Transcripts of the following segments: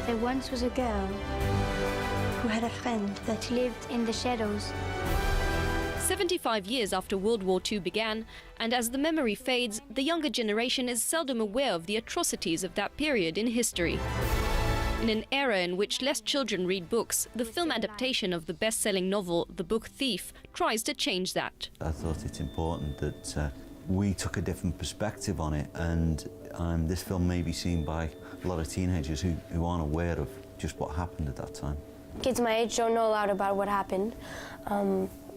There once was a girl who had a friend that lived in the shadows. 75 years after World War II began, and as the memory fades, the younger generation is seldom aware of the atrocities of that period in history. In an era in which less children read books, the film adaptation of the best-selling novel The Book Thief tries to change that. I thought it's important that we took a different perspective on it, and this film may be seen by a lot of teenagers who aren't aware of just what happened at that time. Kids my age don't know a lot about what happened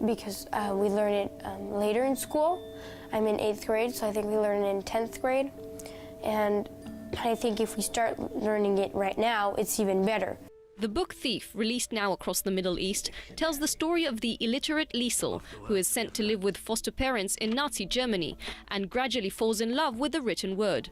because we learn it later in school. I'm in 8th grade, so I think we learn it in 10th grade. And I think if we start learning it right now, it's even better. The Book Thief, released now across the Middle East, tells the story of the illiterate Liesel, who is sent to live with foster parents in Nazi Germany and gradually falls in love with the written word.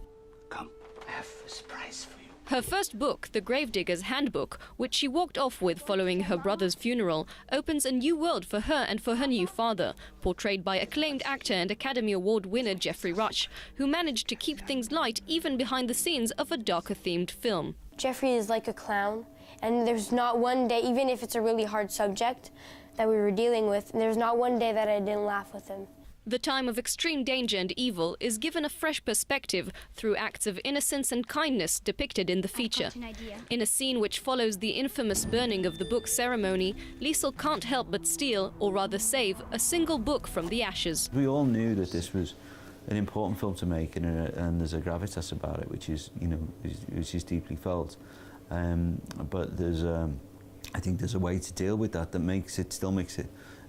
Come, I have a surprise for you. Her first book, The Gravedigger's Handbook, which she walked off with following her brother's funeral, opens a new world for her and for her new father, portrayed by acclaimed actor and Academy Award winner Jeffrey Rush, who managed to keep things light even behind the scenes of a darker-themed film. Jeffrey is like a clown, and there's not one day, even if it's a really hard subject that we were dealing with, there's not one day that I didn't laugh with him. The time of extreme danger and evil is given a fresh perspective through acts of innocence and kindness depicted in the feature. In a scene which follows the infamous burning of the book ceremony, Liesel can't help but steal, or rather save, a single book from the ashes. We all knew that this was an important film to make, and there's a gravitas about it, which is, which is deeply felt. But there's, I think there's a way to deal with that that still makes it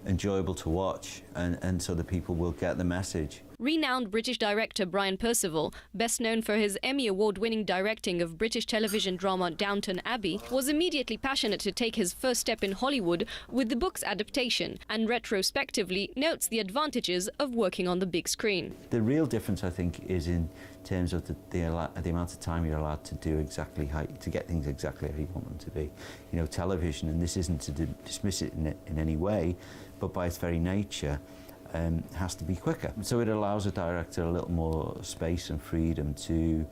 enjoyable to watch, and so that people will get the message. Renowned British director Brian Percival, best known for his Emmy Award-winning directing of British television drama Downton Abbey, was immediately passionate to take his first step in Hollywood with the book's adaptation, and retrospectively notes the advantages of working on the big screen. The real difference, I think, is in terms of the amount of time you're allowed to do to get things exactly how you want them to be. Television, and this isn't to dismiss it in any way, but by its very nature, has to be quicker. So it allows a director a little more space and freedom to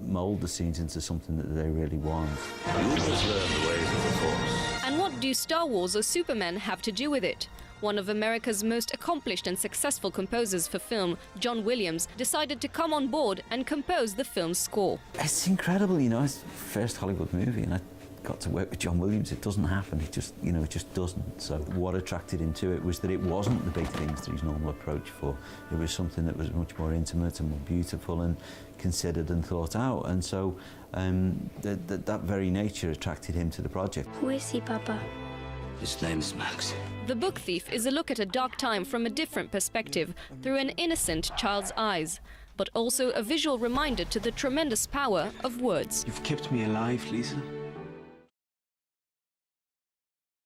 mould the scenes into something that they really want. You must learn the ways of the Force. And what do Star Wars or Superman have to do with it? One of America's most accomplished and successful composers for film, John Williams, decided to come on board and compose the film's score. It's incredible, it's the first Hollywood movie, and I got to work with John Williams. It doesn't happen. It just doesn't. So what attracted him to it was that it wasn't the big things that his normal approach for. It was something that was much more intimate and more beautiful and considered and thought out. And so that very nature attracted him to the project. Who is he, Papa? His name is Max. The Book Thief is a look at a dark time from a different perspective, through an innocent child's eyes, but also a visual reminder to the tremendous power of words. You've kept me alive, Liesel.